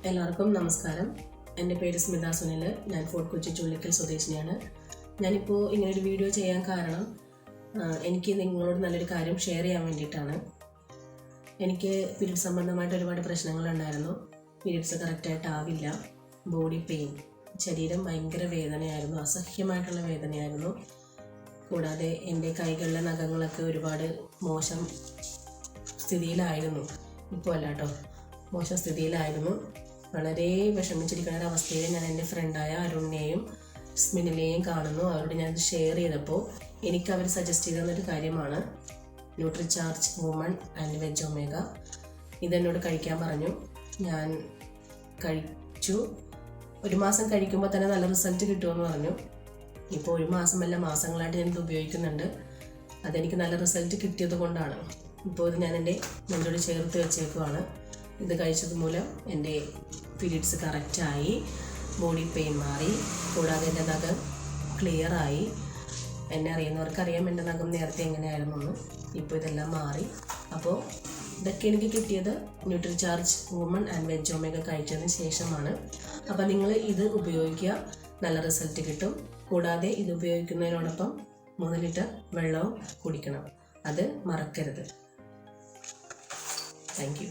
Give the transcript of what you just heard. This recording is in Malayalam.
എല്ലാവർക്കും നമസ്കാരം. എൻ്റെ പേര് സ്മിത സുനിൽ. ഞാൻ ഫോർട്ട് കൊച്ചി ചുള്ളിക്കൽ സ്വദേശിനിയാണ്. ഞാനിപ്പോൾ ഇങ്ങനൊരു വീഡിയോ ചെയ്യാൻ കാരണം എനിക്ക് നിങ്ങളോട് നല്ലൊരു കാര്യം ഷെയർ ചെയ്യാൻ വേണ്ടിയിട്ടാണ്. എനിക്ക് പീരീഡ് സംബന്ധമായിട്ട് ഒരുപാട് പ്രശ്നങ്ങളുണ്ടായിരുന്നു. പീരീഡ്സ് കറക്റ്റായിട്ടാവില്ല, ബോഡി പെയിൻ, ശരീരം ഭയങ്കര വേദനയായിരുന്നു, അസഹ്യമായിട്ടുള്ള വേദനയായിരുന്നു. കൂടാതെ എൻ്റെ കൈകളിലെ നഖങ്ങളൊക്കെ ഒരുപാട് മോശം സ്ഥിതിയിലായിരുന്നു. ഇപ്പോൾ അല്ല കേട്ടോ, മോശം സ്ഥിതിയിലായിരുന്നു. വളരെ വിഷമിച്ചിരിക്കുന്ന ഒരവസ്ഥയിൽ ഞാൻ എൻ്റെ ഫ്രണ്ടായ അരുണിനെയും സ്മിനിലെയും കാണുന്നു. അവരോട് ഞാനത് ഷെയർ ചെയ്തപ്പോൾ എനിക്ക് അവർ സജസ്റ്റ് ചെയ്തെന്നൊരു കാര്യമാണ് Nutricharge woman and veg omega. ഇതെന്നോട് കഴിക്കാൻ പറഞ്ഞു. ഞാൻ കഴിച്ചു. 1 മാസം കഴിക്കുമ്പോൾ തന്നെ നല്ല റിസൾട്ട് കിട്ടുമെന്ന് പറഞ്ഞു. ഇപ്പോൾ 1 മാസമല്ല, മാസങ്ങളായിട്ട് ഞാനിത് ഉപയോഗിക്കുന്നുണ്ട്. അതെനിക്ക് നല്ല റിസൾട്ട് കിട്ടിയത് കൊണ്ടാണ് ഇപ്പോൾ ഇത് ഞാൻ എൻ്റെ നെഞ്ചോട് ചേർത്ത് വെച്ചേക്കുവാണ്. ഇത് കഴിച്ചത് മൂലം എൻ്റെ പീരീഡ്സ് കറക്റ്റായി, ബോഡി പെയിൻ മാറി, കൂടാതെ എൻ്റെ നഖം ക്ലിയറായി. എന്നെ അറിയുന്നവർക്കറിയാം എൻ്റെ നഖം നേരത്തെ എങ്ങനെയായിരുന്നു എന്ന്. ഇപ്പോൾ ഇതെല്ലാം മാറി. അപ്പോൾ ഇതൊക്കെ എനിക്ക് കിട്ടിയത് Nutricharge woman and veg omega കഴിച്ചതിന് ശേഷമാണ്. അപ്പോൾ നിങ്ങൾ ഇത് ഉപയോഗിക്കുക, നല്ല റിസൾട്ട് കിട്ടും. കൂടാതെ ഇത് ഉപയോഗിക്കുന്നതിനോടൊപ്പം 3 ലിറ്റർ വെള്ളവും കുടിക്കണം. അത് മറക്കരുത്. Thank you.